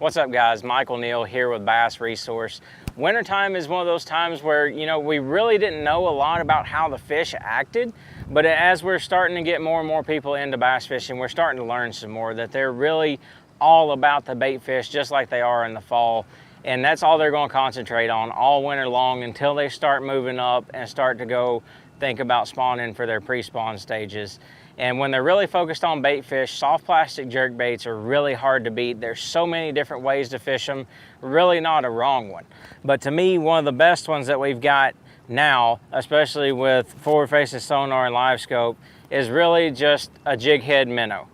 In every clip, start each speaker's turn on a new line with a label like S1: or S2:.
S1: What's up guys, Michael Neal here with BassResource. Wintertime is one of those times where, we really didn't know a lot about how the fish acted, but as we're starting to get more and more people into bass fishing, we're starting to learn some more that they're really all about the bait fish just like they are in the fall. And that's all they're going to concentrate on all winter long until they start moving up and start to go think about spawning for their pre-spawn stages. And when they're really focused on bait fish, soft plastic jerk baits are really hard to beat. There's so many different ways to fish them, really not a wrong one. But to me, one of the best ones that we've got now, especially with forward-facing sonar and live scope, is really just a jig head minnow.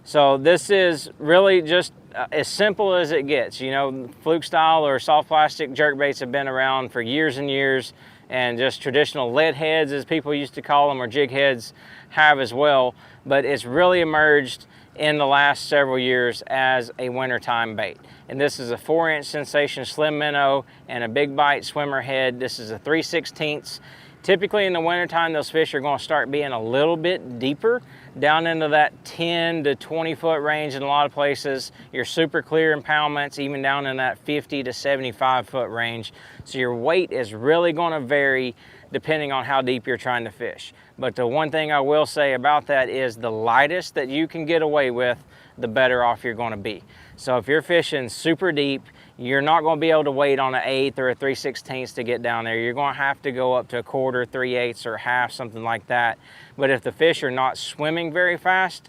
S1: So this is really just as simple as it gets. Fluke style or soft plastic jerk baits have been around for years and years, and just traditional lead heads, as people used to call them, or jig heads have as well. But it's really emerged in the last several years as a wintertime bait. And this is a 4-inch Sensation Slim Minnow and a big bite swimmer head. This is a 3/16. Typically in the wintertime, those fish are going to start being a little bit deeper, down into that 10 to 20 foot range in a lot of places. You're super clear impoundments, even down in that 50 to 75 foot range. So your weight is really going to vary depending on how deep you're trying to fish. But the one thing I will say about that is the lightest that you can get away with, the better off you're going to be. So if you're fishing super deep, you're not going to be able to wait on an 1/8 or a 3/16 to get down there. You're going to have to go up to a 1/4, 3/8 or half, something like that. But if the fish are not swimming very fast,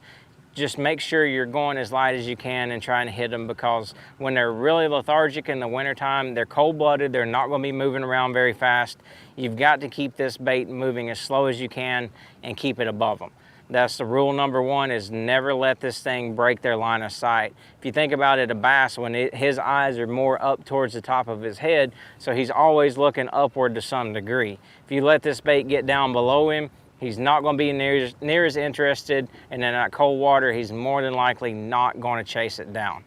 S1: just make sure you're going as light as you can and trying to hit them, because when they're really lethargic in the wintertime, they're cold-blooded, they're not going to be moving around very fast. You've got to keep this bait moving as slow as you can and keep it above them. That's the rule number one, is never let this thing break their line of sight. If you think about it, a bass, his eyes are more up towards the top of his head, so he's always looking upward to some degree. If you let this bait get down below him, he's not going to be near as interested, and in that cold water, he's more than likely not going to chase it down.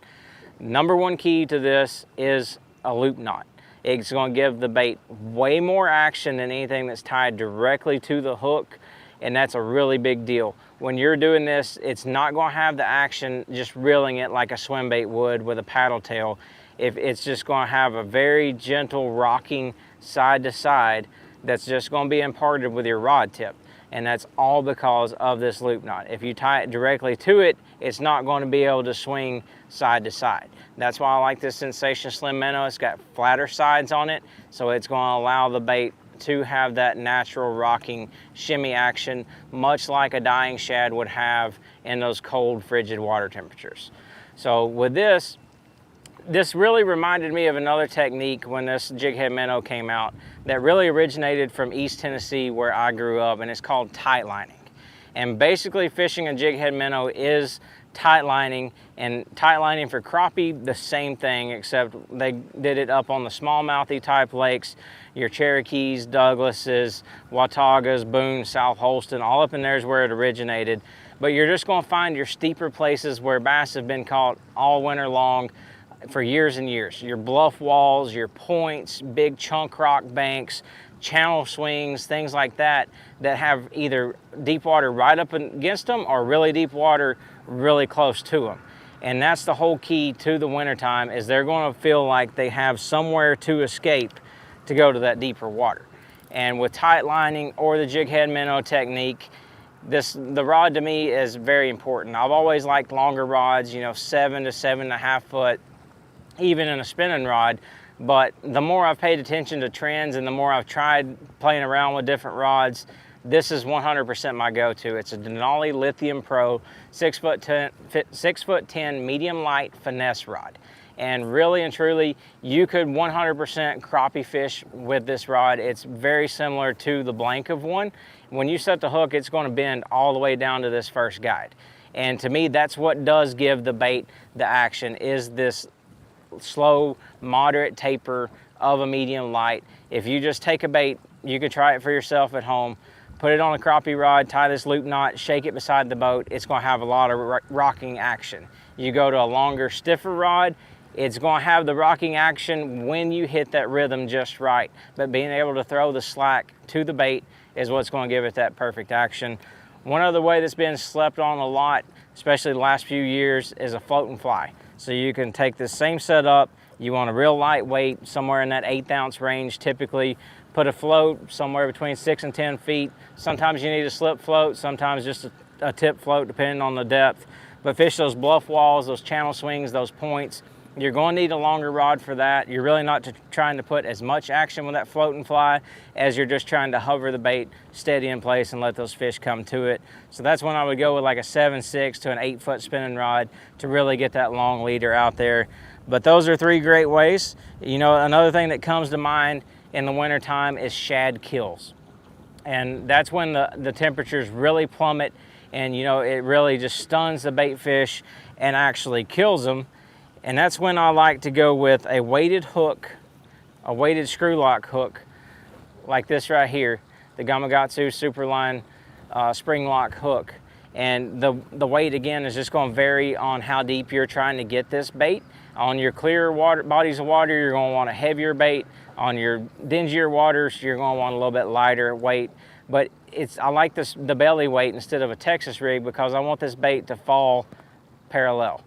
S1: Number one key to this is a loop knot. It's going to give the bait way more action than anything that's tied directly to the hook, and that's a really big deal. When you're doing this, it's not going to have the action just reeling it like a swim bait would with a paddle tail. It's just going to have a very gentle rocking side to side that's just going to be imparted with your rod tip. And that's all because of this loop knot. If you tie it directly to it, it's not going to be able to swing side to side. That's why I like this Sensation Slim Minnow. It's got flatter sides on it, so it's going to allow the bait to have that natural rocking shimmy action, much like a dying shad would have in those cold, frigid water temperatures. So with this really reminded me of another technique when this jig head minnow came out that really originated from East Tennessee, where I grew up, and it's called tight lining. And basically fishing a jig head minnow is tight lining, and tight lining for crappie, the same thing, except they did it up on the smallmouthy type lakes, your Cherokees, Douglases, Wataugas, Boone, South Holston, all up in there is where it originated. But you're just going to find your steeper places where bass have been caught all winter long for years and years. Your bluff walls, your points, big chunk rock banks, channel swings, things like that, that have either deep water right up against them or really deep water really close to them. And that's the whole key to the wintertime, is they're going to feel like they have somewhere to escape to go to that deeper water. And with tight lining or the jig head minnow technique, the rod to me is very important. I've always liked longer rods, 7 to 7.5 foot, even in a spinning rod. But the more I've paid attention to trends and the more I've tried playing around with different rods, this is 100% my go-to. It's a Denali Lithium Pro 6'10" medium light finesse rod. And really and truly, you could 100% crappie fish with this rod. It's very similar to the blank of one. When you set the hook, it's going to bend all the way down to this first guide. And to me, that's what does give the bait the action, is this slow, moderate taper of a medium light. If you just take a bait, you could try it for yourself at home, put it on a crappie rod, tie this loop knot, shake it beside the boat, it's going to have a lot of rocking action. You go to a longer, stiffer rod, it's going to have the rocking action when you hit that rhythm just right. But being able to throw the slack to the bait is what's going to give it that perfect action. One other way that's been slept on a lot, especially the last few years, is a float and fly. So you can take this same setup, you want a real lightweight, somewhere in that 1/8 ounce range typically, put a float somewhere between 6 and 10 feet. Sometimes you need a slip float, sometimes just a tip float depending on the depth. But fish those bluff walls, those channel swings, those points. You're going to need a longer rod for that. You're really not trying to put as much action with that float and fly as you're just trying to hover the bait steady in place and let those fish come to it. So that's when I would go with like a 7/6 to an 8-foot spinning rod to really get that long leader out there. But those are 3 great ways. You know, another thing that comes to mind in the wintertime is shad kills. And that's when the temperatures really plummet, and you know, it really just stuns the bait fish and actually kills them. And that's when I like to go with a weighted hook, a weighted screw lock hook, like this right here, the Gamakatsu Superline spring lock hook. And the weight again is just going to vary on how deep you're trying to get this bait. On your clear bodies of water, you're going to want a heavier bait. On your dingier waters, you're going to want a little bit lighter weight. But I like the belly weight instead of a Texas rig because I want this bait to fall parallel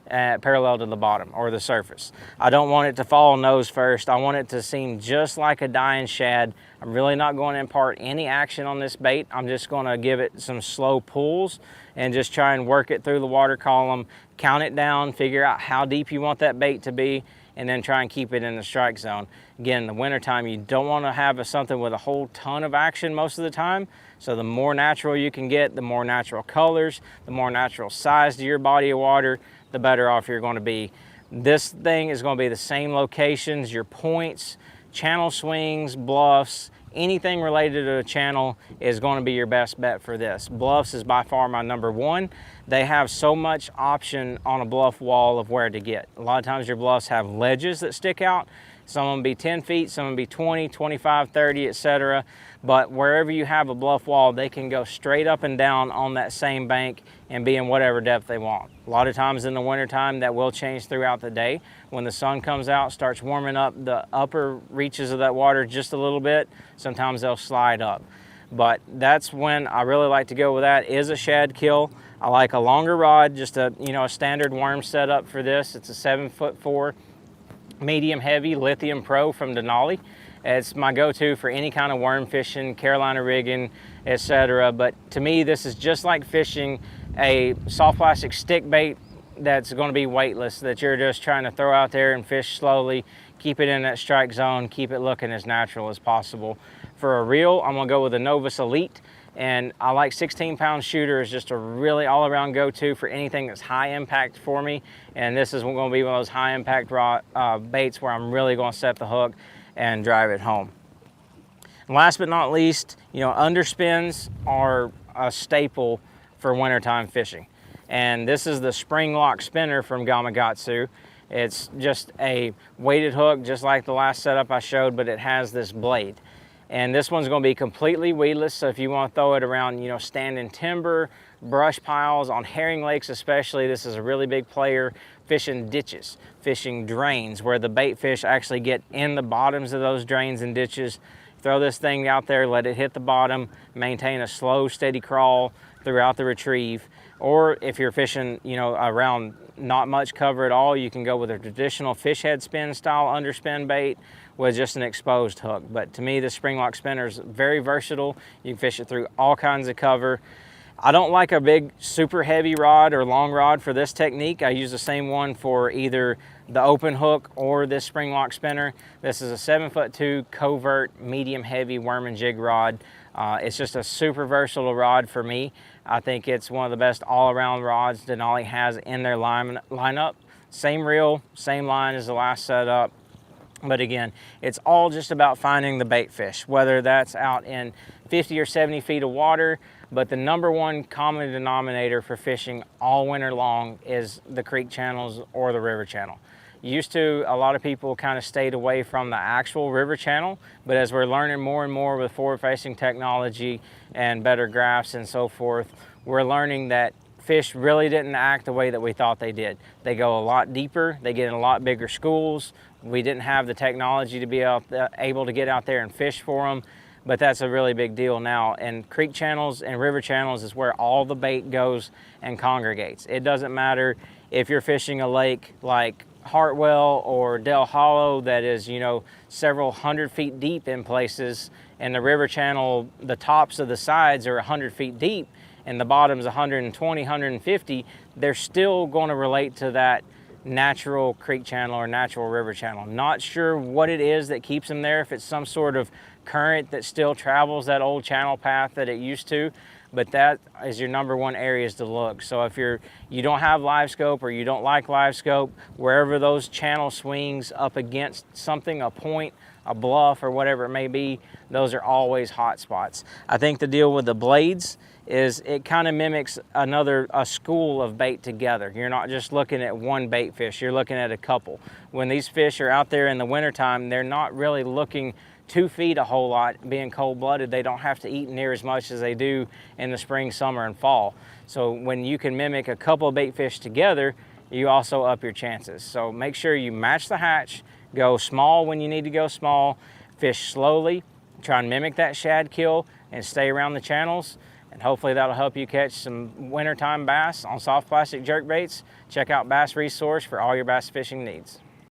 S1: to the bottom or the surface. I don't want it to fall nose first. I want it to seem just like a dying shad. I'm really not going to impart any action on this bait. I'm just going to give it some slow pulls and just try and work it through the water column, count it down, figure out how deep you want that bait to be, and then try and keep it in the strike zone. Again, in the wintertime, you don't want to have something with a whole ton of action most of the time. So the more natural you can get, the more natural colors, the more natural size to your body of water, the better off you're going to be. This thing is going to be the same locations, your points, channel swings, bluffs, anything related to a channel is going to be your best bet for this. Bluffs is by far my #1. They have so much option on a bluff wall of where to get. A lot of times your bluffs have ledges that stick out. Some of them be 10 feet, some of them be 20, 25, 30, etc. But wherever you have a bluff wall, they can go straight up and down on that same bank and be in whatever depth they want. A lot of times in the wintertime, that will change throughout the day. When the sun comes out, starts warming up the upper reaches of that water just a little bit, sometimes they'll slide up. But that's when I really like to go with that, is a shad kill. I like a longer rod, just a standard worm setup for this. It's a 7'4" medium heavy lithium pro from Denali. It's my go-to for any kind of worm fishing, Carolina rigging, etc. But to me, this is just like fishing a soft plastic stick bait that's going to be weightless, that you're just trying to throw out there and fish slowly, keep it in that strike zone, keep it looking as natural as possible. For a reel, I'm going to go with a Novus Elite. And I like 16-pound shooter is just a really all-around go-to for anything that's high impact for me. And this is going to be one of those high impact baits where I'm really going to set the hook and drive it home. And last but not least, underspins are a staple for wintertime fishing. And this is the spring lock spinner from Gamakatsu. It's just a weighted hook, just like the last setup I showed, but it has this blade. And this one's going to be completely weedless, so if you want to throw it around, standing timber, brush piles, on herring lakes especially, this is a really big player. Fishing ditches, fishing drains, where the bait fish actually get in the bottoms of those drains and ditches. Throw this thing out there, let it hit the bottom, maintain a slow, steady crawl throughout the retrieve. Or if you're fishing, around not much cover at all, you can go with a traditional fish head spin style underspin bait with just an exposed hook. But to me, the spring lock spinner is very versatile. You can fish it through all kinds of cover. I don't like a big super heavy rod or long rod for this technique. I use the same one for either the open hook or this spring lock spinner. This is a 7'2" covert medium heavy worm and jig rod. It's just a super versatile rod for me. I think it's one of the best all-around rods Denali has in their lineup. Same reel, same line as the last setup. But again, it's all just about finding the bait fish, whether that's out in 50 or 70 feet of water. But the #1 common denominator for fishing all winter long is the creek channels or the river channel. Used to, a lot of people kind of stayed away from the actual river channel, but as we're learning more and more with forward-facing technology and better graphs and so forth, we're learning that fish really didn't act the way that we thought they did. They go a lot deeper, they get in a lot bigger schools. We didn't have the technology to be able to get out there and fish for them, but that's a really big deal now. And creek channels and river channels is where all the bait goes and congregates. It doesn't matter if you're fishing a lake like Hartwell or Del Hollow that is, you know, several 100 feet deep in places, and the river channel, the tops of the sides are 100 feet deep and the bottom's 120, 150, they're still going to relate to that natural creek channel or natural river channel. Not sure what it is that keeps them there, if it's some sort of current that still travels that old channel path that it used to, but that is your #1 areas to look. So if you don't have live scope or you don't like live scope, wherever those channel swings up against something, a point, a bluff, or whatever it may be, those are always hot spots. I think the deal with the blades is it kind of mimics a school of bait together. You're not just looking at one bait fish, you're looking at a couple. When these fish are out there in the wintertime, they're not really looking to feed a whole lot. Being cold-blooded, they don't have to eat near as much as they do in the spring, summer, and fall. So when you can mimic a couple of bait fish together, you also up your chances. So make sure you match the hatch, go small when you need to go small, fish slowly, try and mimic that shad kill, and stay around the channels. And hopefully that'll help you catch some wintertime bass on soft plastic jerk baits. Check out BassResource for all your bass fishing needs.